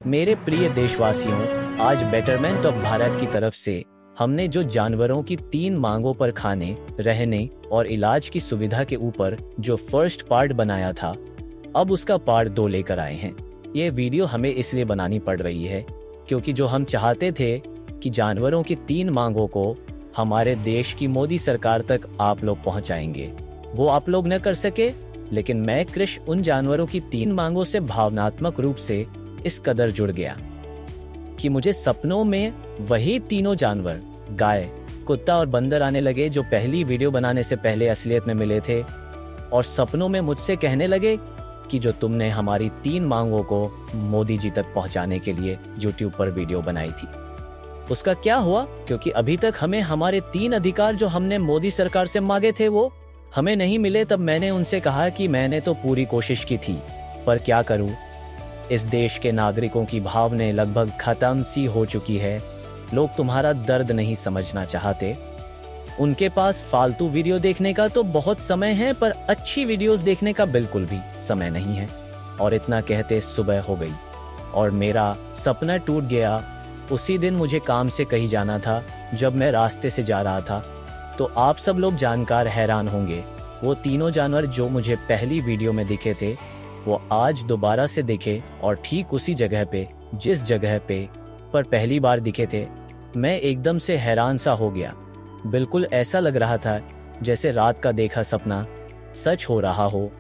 मेरे प्रिय देशवासियों, आज बेटरमेंट ऑफ भारत की तरफ से हमने जो जानवरों की 3 मांगों पर खाने, रहने और इलाज की सुविधा के ऊपर जो फर्स्ट पार्ट बनाया था, अब उसका पार्ट 2 लेकर आए हैं। ये वीडियो हमें इसलिए बनानी पड़ रही है क्योंकि जो हम चाहते थे कि जानवरों की 3 मांगों को हमारे देश की मोदी सरकार तक आप लोग पहुंचाएंगे, वो आप लोग न कर सके। लेकिन मैं कृष उन जानवरों की 3 मांगों से भावनात्मक रूप से इस कदर जुड़ गया कि मुझे सपनों में वही तीनों जानवर, गाय, कुत्ता और बंदर आने लगे जो पहली वीडियो बनाने से पहले असलियत में मिले थे, और सपनों में मुझसे कहने लगे कि जो तुमने हमारी 3 मांगों को मोदी जी तक पहुंचाने के लिए YouTube पर वीडियो बनाई थी, उसका क्या हुआ? क्योंकि अभी तक हमें हमारे 3 अधिकार जो हमने मोदी सरकार से मांगे थे वो हमें नहीं मिले। तब मैंने उनसे कहा कि मैंने तो पूरी कोशिश की थी, पर क्या करूं, इस देश के नागरिकों की भावनाएं लगभग खत्म सी हो चुकी है। लोग तुम्हारा दर्द नहीं समझना चाहते। उनके पास फालतू वीडियो देखने का तो बहुत समय है, पर अच्छी वीडियोस देखने का बिल्कुल भी समय नहीं है। और इतना कहते सुबह हो गई और मेरा सपना टूट गया। उसी दिन मुझे काम से कहीं जाना था। जब मैं रास्ते से जा रहा था तो आप सब लोग जानकर हैरान होंगे, वो तीनों जानवर जो मुझे पहली वीडियो में दिखे थे वो आज दोबारा से दिखे, और ठीक उसी जगह पे, जिस जगह पे पर पहली बार दिखे थे। मैं एकदम से हैरान सा हो गया। बिल्कुल ऐसा लग रहा था जैसे रात का देखा सपना सच हो रहा हो।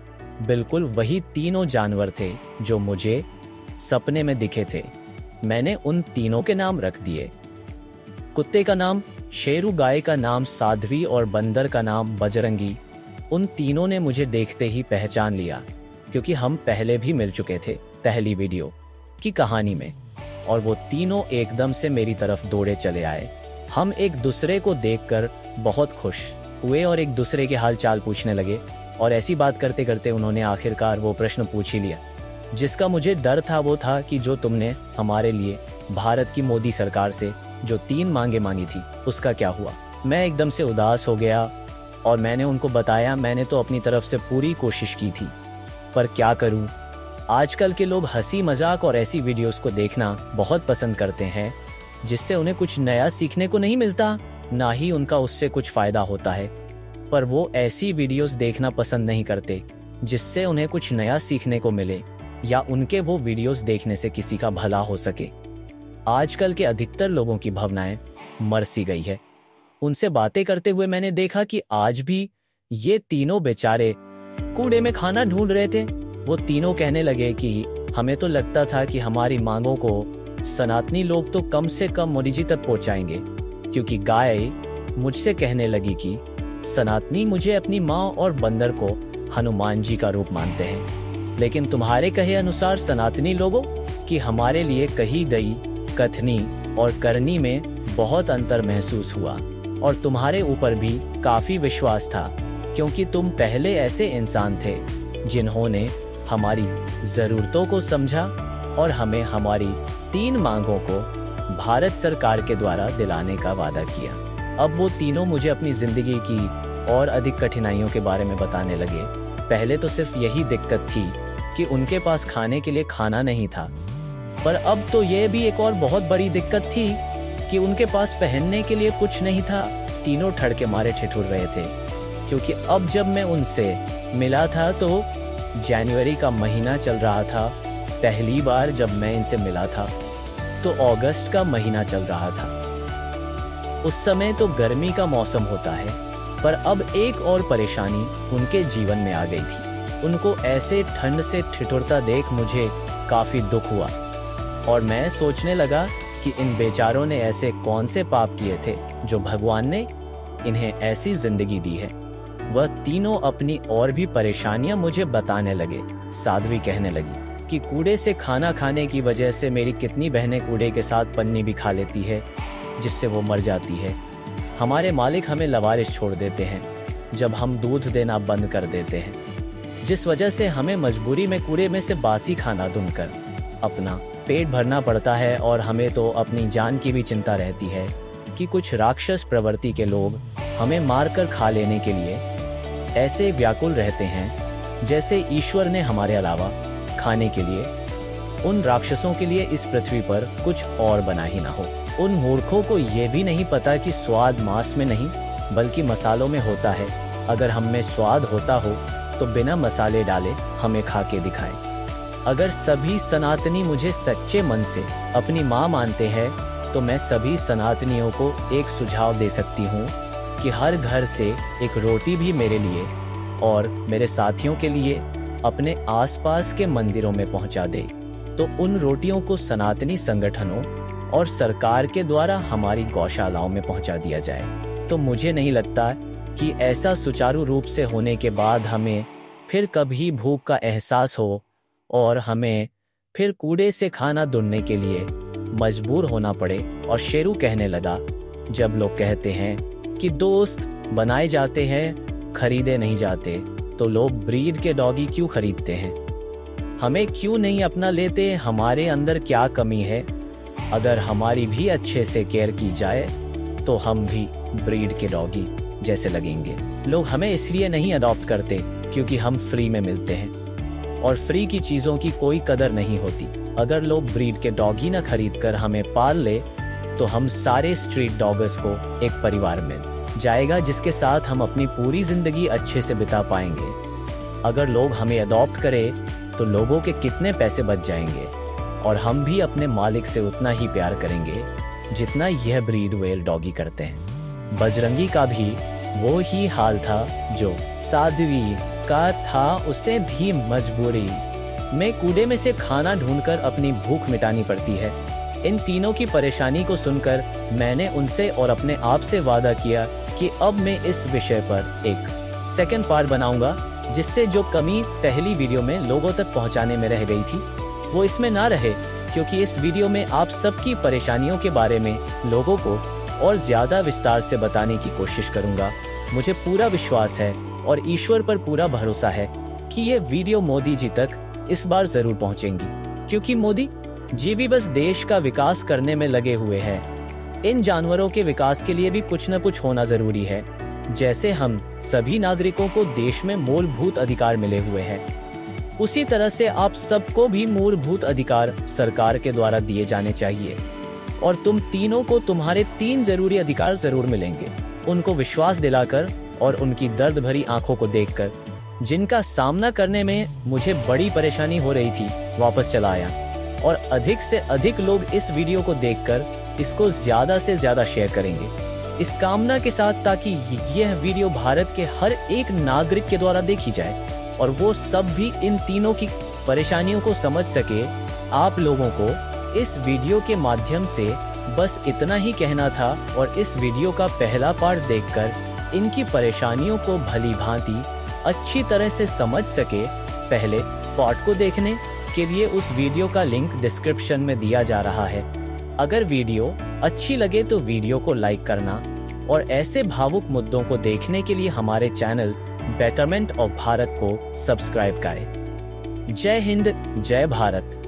बिल्कुल वही तीनों जानवर थे जो मुझे सपने में दिखे थे। मैंने उन तीनों के नाम रख दिए। कुत्ते का नाम शेरू, गाय का नाम साध्वी और बंदर का नाम बजरंगी। उन तीनों ने मुझे देखते ही पहचान लिया क्योंकि हम पहले भी मिल चुके थे पहली वीडियो की कहानी में, और वो तीनों एकदम से मेरी तरफ दौड़े चले आए। हम एक दूसरे को देखकर बहुत खुश हुए और एक दूसरे के हाल चाल पूछने लगे, और ऐसी बात करते करते उन्होंने आखिरकार वो प्रश्न पूछ ही लिया जिसका मुझे डर था। वो था कि जो तुमने हमारे लिए भारत की मोदी सरकार से जो 3 मांगे मांगी थी उसका क्या हुआ। मैं एकदम से उदास हो गया और मैंने उनको बताया मैंने तो अपनी तरफ से पूरी कोशिश की थी, पर क्या करूं, आजकल के लोग हंसी मजाक और ऐसी वीडियोस को देखना बहुत पसंद करते हैं जिससे उन्हें कुछ नया सीखने को नहीं मिलता, ना ही उनका उससे कुछ फायदा होता है। पर वो ऐसी वीडियोस देखना पसंद नहीं करते जिससे उन्हें कुछ नया सीखने को मिले या उनके वो वीडियोस देखने से किसी का भला हो सके। आजकल के अधिकतर लोगों की भावनाएं मर सी गई है। उनसे बातें करते हुए मैंने देखा कि आज भी ये तीनों बेचारे कूड़े में खाना ढूंढ रहे थे। वो तीनों कहने लगे कि हमें तो लगता था कि हमारी मांगों को सनातनी लोग तो कम से कम मोदी जी तक पहुंचाएंगे, क्योंकि गाय मुझसे कहने लगी कि सनातनी मुझे अपनी माँ और बंदर को हनुमान जी का रूप मानते हैं, लेकिन तुम्हारे कहे अनुसार सनातनी लोगों की हमारे लिए कही गई कथनी और करनी में बहुत अंतर महसूस हुआ, और तुम्हारे ऊपर भी काफी विश्वास था क्योंकि तुम पहले ऐसे इंसान थे जिन्होंने हमारी जरूरतों को समझा और हमें हमारी 3 मांगों को भारत सरकार के द्वारा दिलाने का वादा किया। अब वो तीनों मुझे अपनी जिंदगी की और अधिक कठिनाइयों के बारे में बताने लगे। पहले तो सिर्फ यही दिक्कत थी कि उनके पास खाने के लिए खाना नहीं था, पर अब तो ये भी एक और बहुत बड़ी दिक्कत थी कि उनके पास पहनने के लिए कुछ नहीं था। तीनों ठड़ के मारे ठिठुर रहे थे क्योंकि अब जब मैं उनसे मिला था तो जनवरी का महीना चल रहा था। पहली बार जब मैं इनसे मिला था तो अगस्त का महीना चल रहा था। उस समय तो गर्मी का मौसम होता है, पर अब एक और परेशानी उनके जीवन में आ गई थी। उनको ऐसे ठंड से ठिठुरता देख मुझे काफी दुख हुआ और मैं सोचने लगा कि इन बेचारों ने ऐसे कौन से पाप किए थे जो भगवान ने इन्हें ऐसी जिंदगी दी है। वह तीनों अपनी और भी परेशानियां मुझे बताने लगे। साध्वी कहने लगी कि कूड़े से खाना खाने की वजह से मेरी कितनी बहनें कूड़े के साथ पन्नी भी खा लेती है जिससे वो मर जाती है। हमारे मालिक हमें लवारिस छोड़ देते हैं जब हम दूध देना बंद कर देते हैं, जिस वजह से हमें मजबूरी में कूड़े में से बासी खाना ढूंढकर अपना पेट भरना पड़ता है। और हमें तो अपनी जान की भी चिंता रहती है कि कुछ राक्षस प्रवृत्ति के लोग हमें मारकर खा लेने के लिए ऐसे व्याकुल रहते हैं जैसे ईश्वर ने हमारे अलावा खाने के लिए उन राक्षसों के लिए इस पृथ्वी पर कुछ और बना ही ना हो। उन मूर्खों को ये भी नहीं पता कि स्वाद मांस में नहीं बल्कि मसालों में होता है। अगर हम में स्वाद होता हो तो बिना मसाले डाले हमें खा के दिखाएं। अगर सभी सनातनी मुझे सच्चे मन से अपनी माँ मानते हैं तो मैं सभी सनातनियों को एक सुझाव दे सकती हूँ कि हर घर से एक रोटी भी मेरे लिए और मेरे साथियों के लिए अपने आसपास के मंदिरों में पहुँचा दे, तो उन रोटियों को सनातनी संगठनों और सरकार के द्वारा हमारी गौशालाओं में पहुँचा दिया जाए। तो मुझे नहीं लगता कि ऐसा सुचारू रूप से होने के बाद हमें फिर कभी भूख का एहसास हो और हमें फिर कूड़े से खाना ढूंढने के लिए मजबूर होना पड़े। और शेरू कहने लगा, जब लोग कहते हैं कि दोस्त बनाए जाते हैं खरीदे नहीं जाते, तो लोग ब्रीड के डॉगी क्यों खरीदते हैं? हमें क्यों नहीं अपना लेते? हमारे अंदर क्या कमी है? अगर हमारी भी अच्छे से केयर की जाए तो हम भी ब्रीड के डॉगी जैसे लगेंगे। लोग हमें इसलिए नहीं अडॉप्ट करते क्योंकि हम फ्री में मिलते हैं और फ्री की चीज़ों की कोई कदर नहीं होती। अगर लोग ब्रीड के डॉगी न खरीद कर हमें पाल ले तो हम सारे स्ट्रीट डॉगर्स को एक परिवार मिल जाएगा जिसके साथ हम अपनी पूरी जिंदगी अच्छे से बिता पाएंगे। अगर लोग हमें अडॉप्ट करें तो लोगों के कितने पैसे बच जाएंगे और हम भी अपने मालिक से उतना ही प्यार करेंगे जितना यह ब्रीड वेल डॉगी करते हैं। बजरंगी का भी वो ही हाल था जो साध्वी का था, उसे भी मजबूरी में कूड़े में से खाना ढूंढकर अपनी भूख मिटानी पड़ती है। इन तीनों की परेशानी को सुनकर मैंने उनसे और अपने आप से वादा किया कि अब मैं इस विषय पर एक सेकंड पार्ट बनाऊंगा, जिससे जो कमी पहली वीडियो में लोगों तक पहुंचाने में रह गई थी वो इसमें ना रहे, क्योंकि इस वीडियो में आप सबकी परेशानियों के बारे में लोगों को और ज्यादा विस्तार से बताने की कोशिश करूंगा। मुझे पूरा विश्वास है और ईश्वर पर पूरा भरोसा है कि ये वीडियो मोदी जी तक इस बार जरूर पहुंचेंगी, क्योंकि मोदी जी भी बस देश का विकास करने में लगे हुए हैं। इन जानवरों के विकास के लिए भी कुछ न कुछ होना जरूरी है। जैसे हम सभी नागरिकों को देश में मूलभूत अधिकार मिले हुए हैं, उसी तरह से आप सबको भी मूलभूत अधिकार सरकार के द्वारा दिए जाने चाहिए। और तुम तीनों को तुम्हारे 3 जरूरी अधिकार जरूर मिलेंगे। उनको विश्वास दिलाकर और उनकी दर्द भरी आंखों को देखकर, जिनका सामना करने में मुझे बड़ी परेशानी हो रही थी, वापस चला आया। और अधिक से अधिक लोग इस वीडियो को देखकर इसको ज्यादा से ज्यादा शेयर करेंगे, इस कामना के साथ, ताकि यह वीडियो भारत के हर एक नागरिक के द्वारा देखी जाए और वो सब भी इन तीनों की परेशानियों को समझ सके। आप लोगों को इस वीडियो के माध्यम से बस इतना ही कहना था और इस वीडियो का पहला पार्ट देखकर इनकी परेशानियों को भली भांति अच्छी तरह से समझ सके। पहले पार्ट को देखने के लिए उस वीडियो का लिंक डिस्क्रिप्शन में दिया जा रहा है। अगर वीडियो अच्छी लगे तो वीडियो को लाइक करना और ऐसे भावुक मुद्दों को देखने के लिए हमारे चैनल बेटरमेंट ऑफ भारत को सब्सक्राइब करें। जय हिंद, जय भारत।